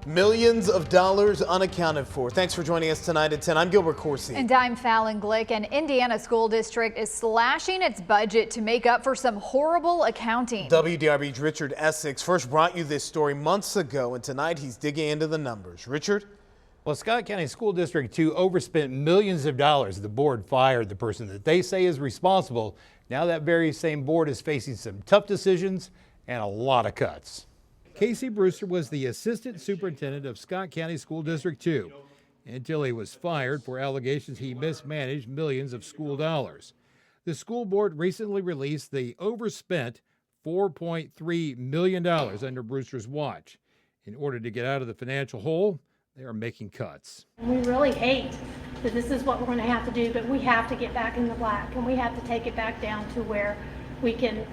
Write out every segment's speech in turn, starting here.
Millions of dollars unaccounted for. Thanks for joining us tonight at 10. I'm Gilbert Corsi. And I'm Fallon Glick. An Indiana school district is slashing its budget to make up for some horrible accounting. WDRB's Richard Essex first brought you this story months ago, and tonight he's digging into the numbers. Richard? Well, Scott County School District 2 overspent millions of dollars. The board fired the person that they say is responsible. Now that very same board is facing some tough decisions and a lot of cuts. Casey Brewster was the assistant superintendent of Scott County School District 2 until he was fired for allegations he mismanaged millions of school dollars. The school board recently released the overspent $4.3 million under Brewster's watch. In order to get out of the financial hole, they are making cuts. We really hate that this is what we're going to have to do, but we have to get back in the black, and we have to take it back down to where we can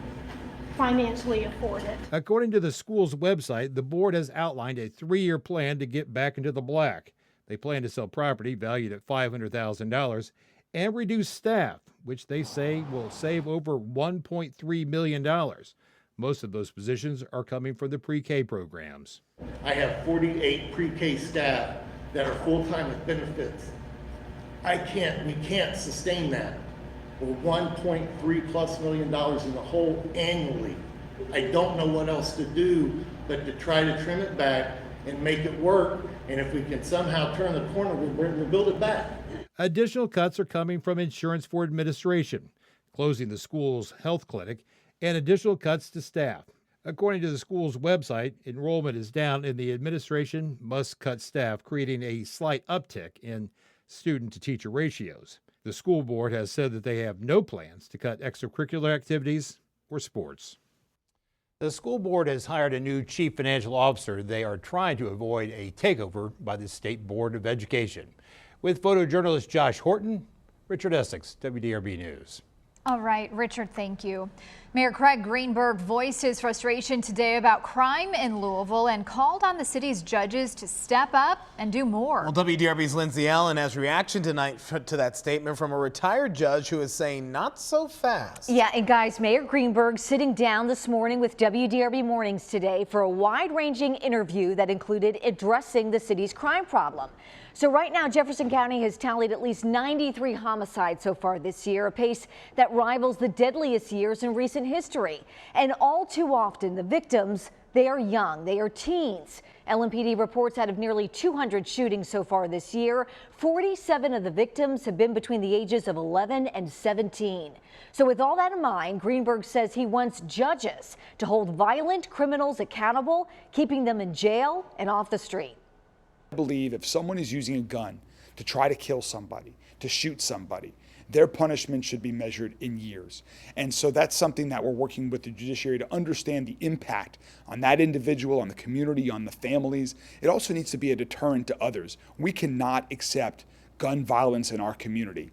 financially afford it. According to the school's website, the board has outlined a 3-year plan to get back into the black. They plan to sell property valued at $500,000 and reduce staff, which they say will save over $1.3 million. Most of those positions are coming from the pre-K programs. I have 48 pre-K staff that are full-time with benefits. We can't sustain that. We're $1.3+ million in the hole annually. I don't know what else to do but to try to trim it back and make it work. And if we can somehow turn the corner, we'll build it back. Additional cuts are coming from insurance for administration, closing the school's health clinic, and additional cuts to staff. According to the school's website, enrollment is down and the administration must cut staff, creating a slight uptick in student-to-teacher ratios. The school board has said that they have no plans to cut extracurricular activities or sports. The school board has hired a new chief financial officer. They are trying to avoid a takeover by the State Board of Education. With photojournalist Josh Horton, Richard Essex, WDRB News. All right, Richard, thank you. Mayor Craig Greenberg voiced his frustration today about crime in Louisville and called on the city's judges to step up and do more. Well, WDRB's Lindsay Allen has reaction tonight to that statement from a retired judge who is saying not so fast. Yeah, and guys, Mayor Greenberg sitting down this morning with WDRB Mornings today for a wide-ranging interview that included addressing the city's crime problem. So right now, Jefferson County has tallied at least 93 homicides so far this year, a pace that rivals the deadliest years in recent history. And all too often, the victims, they are young, they are teens. LMPD reports out of nearly 200 shootings so far this year, 47 of the victims have been between the ages of 11 and 17. So with all that in mind, Greenberg says he wants judges to hold violent criminals accountable, keeping them in jail and off the street. I believe if someone is using a gun to try to kill somebody, to shoot somebody, their punishment should be measured in years. And so that's something that we're working with the judiciary to understand the impact on that individual, on the community, on the families. It also needs to be a deterrent to others. We cannot accept gun violence in our community.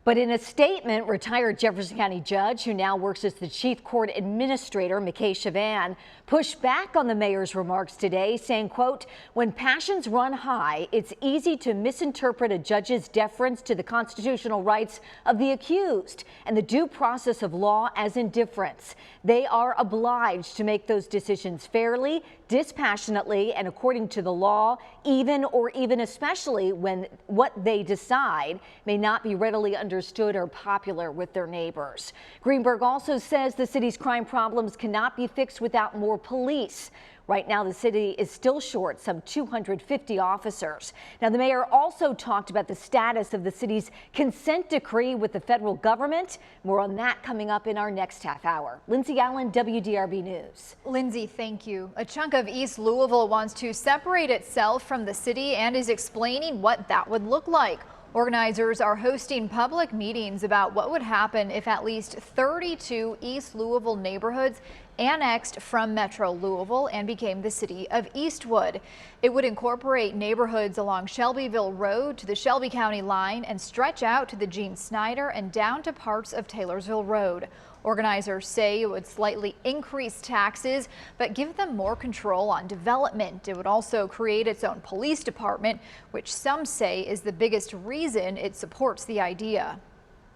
But in a statement, retired Jefferson County judge who now works as the chief court administrator, McKay Chavan, pushed back on the mayor's remarks today, saying, quote, when passions run high, it's easy to misinterpret a judge's deference to the constitutional rights of the accused and the due process of law as indifference. They are obliged to make those decisions fairly, dispassionately, and according to the law, even especially when what they decide may not be readily understood or popular with their neighbors. Greenberg also says the city's crime problems cannot be fixed without more police. Right now, the city is still short some 250 officers. Now, the mayor also talked about the status of the city's consent decree with the federal government. More on that coming up in our next half hour. Lindsay Allen, WDRB News. Lindsay, thank you. A chunk of East Louisville wants to separate itself from the city and is explaining what that would look like. Organizers are hosting public meetings about what would happen if at least 32 East Louisville neighborhoods annexed from Metro Louisville and became the city of Eastwood. It would incorporate neighborhoods along Shelbyville Road to the Shelby County line and stretch out to the Gene Snyder and down to parts of Taylorsville Road. Organizers say it would slightly increase taxes, but give them more control on development. It would also create its own police department, which some say is the biggest reason it supports the idea.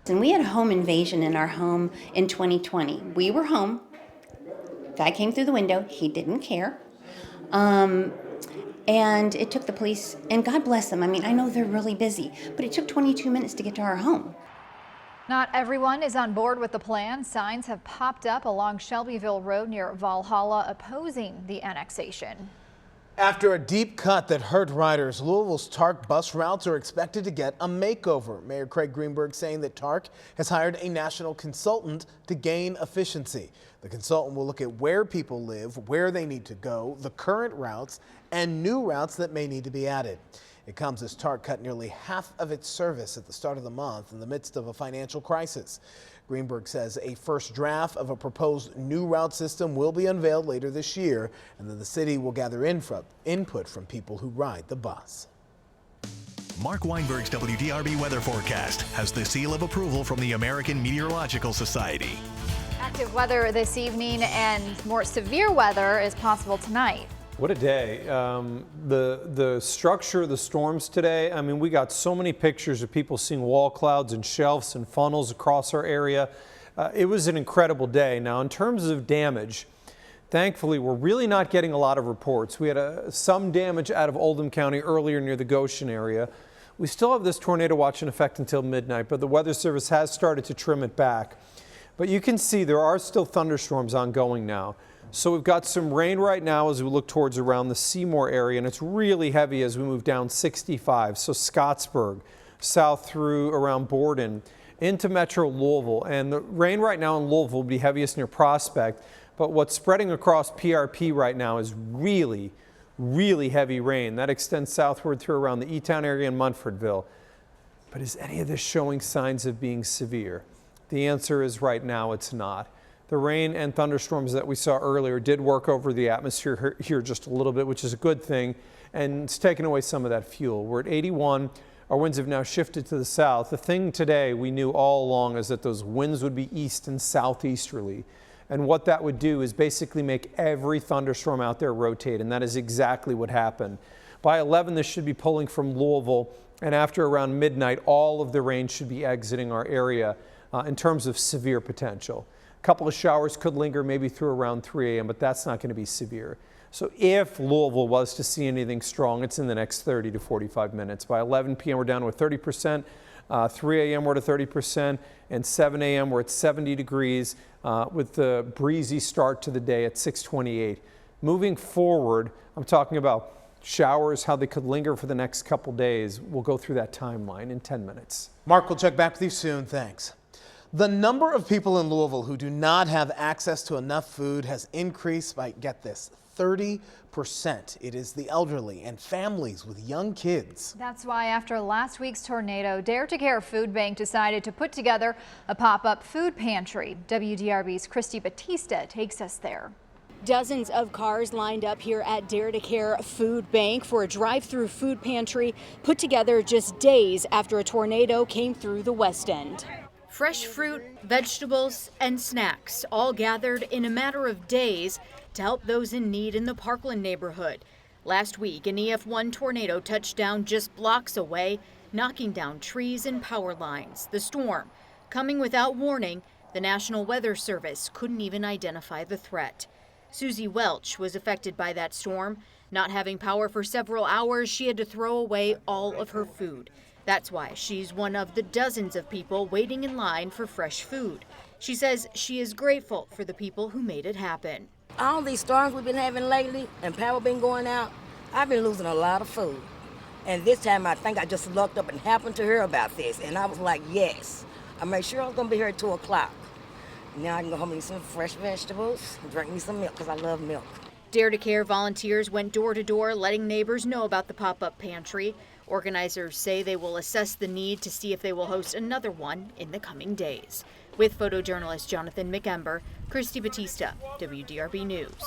And we had a home invasion in our home in 2020. We were home. Guy came through the window. He didn't care. And it took the police, and God bless them. I mean, I know they're really busy, but it took 22 minutes to get to our home. Not everyone is on board with the plan. Signs have popped up along Shelbyville Road near Valhalla opposing the annexation. After a deep cut that hurt riders, Louisville's TARC bus routes are expected to get a makeover. Mayor Craig Greenberg saying that TARC has hired a national consultant to gain efficiency. The consultant will look at where people live, where they need to go, the current routes, and new routes that may need to be added. It comes as TARC cut nearly half of its service at the start of the month in the midst of a financial crisis. Greenberg says a first draft of a proposed new route system will be unveiled later this year, and then the city will gather input from people who ride the bus. Mark Weinberg's WDRB weather forecast has the seal of approval from the American Meteorological Society. Active weather this evening and more severe weather is possible tonight. What a day. The structure of the storms today, I mean, we got so many pictures of people seeing wall clouds and shelves and funnels across our area. It was an incredible day. Now, in terms of damage, thankfully, we're really not getting a lot of reports. We had some damage out of Oldham County earlier near the Goshen area. We still have this tornado watch in effect until midnight, but the Weather Service has started to trim it back. But you can see there are still thunderstorms ongoing now. So we've got some rain right now as we look towards around the Seymour area, and it's really heavy as we move down 65. So Scottsburg, south through around Borden, into Metro Louisville. And the rain right now in Louisville will be heaviest near Prospect. But what's spreading across PRP right now is really, really heavy rain. That extends southward through around the E-Town area and Munfordville. But is any of this showing signs of being severe? The answer is right now it's not. The rain and thunderstorms that we saw earlier did work over the atmosphere here just a little bit, which is a good thing, and it's taken away some of that fuel. We're at 81. Our winds have now shifted to the south. The thing today we knew all along is that those winds would be east and southeasterly. And what that would do is basically make every thunderstorm out there rotate, and that is exactly what happened. By 11, this should be pulling from Louisville, and after around midnight, all of the rain should be exiting our area in terms of severe potential. A couple of showers could linger maybe through around 3 a.m., but that's not going to be severe. So if Louisville was to see anything strong, it's in the next 30 to 45 minutes. By 11 p.m., we're down to 30%. 3 a.m. we're at 30%, and 7 a.m. we're at 70 degrees with the breezy start to the day at 6:28. Moving forward, I'm talking about showers, how they could linger for the next couple days. We'll go through that timeline in 10 minutes. Mark, we'll check back with you soon. Thanks. The number of people in Louisville who do not have access to enough food has increased by, get this, 30%. It is the elderly and families with young kids. That's why after last week's tornado, Dare to Care Food Bank decided to put together a pop-up food pantry. WDRB's Christy Batista takes us there. Dozens of cars lined up here at Dare to Care Food Bank for a drive-through food pantry put together just days after a tornado came through the West End. Fresh fruit, vegetables, and snacks all gathered in a matter of days to help those in need in the Parkland neighborhood. Last week, an EF1 tornado touched down just blocks away, knocking down trees and power lines. The storm coming without warning, the National Weather Service couldn't even identify the threat. Susie Welch was affected by that storm. Not having power for several hours, she had to throw away all of her food. That's why she's one of the dozens of people waiting in line for fresh food. She says she is grateful for the people who made it happen. All these storms we've been having lately and power been going out, I've been losing a lot of food. And this time I think I just looked up and happened to hear about this. And I was like, yes. I made sure I was going to be here at 2 o'clock. Now I can go home and eat some fresh vegetables and drink me some milk because I love milk. Dare to Care volunteers went door to door letting neighbors know about the pop-up pantry. Organizers say they will assess the need to see if they will host another one in the coming days. With photojournalist Jonathan McEmber, Christy Batista, WDRB News.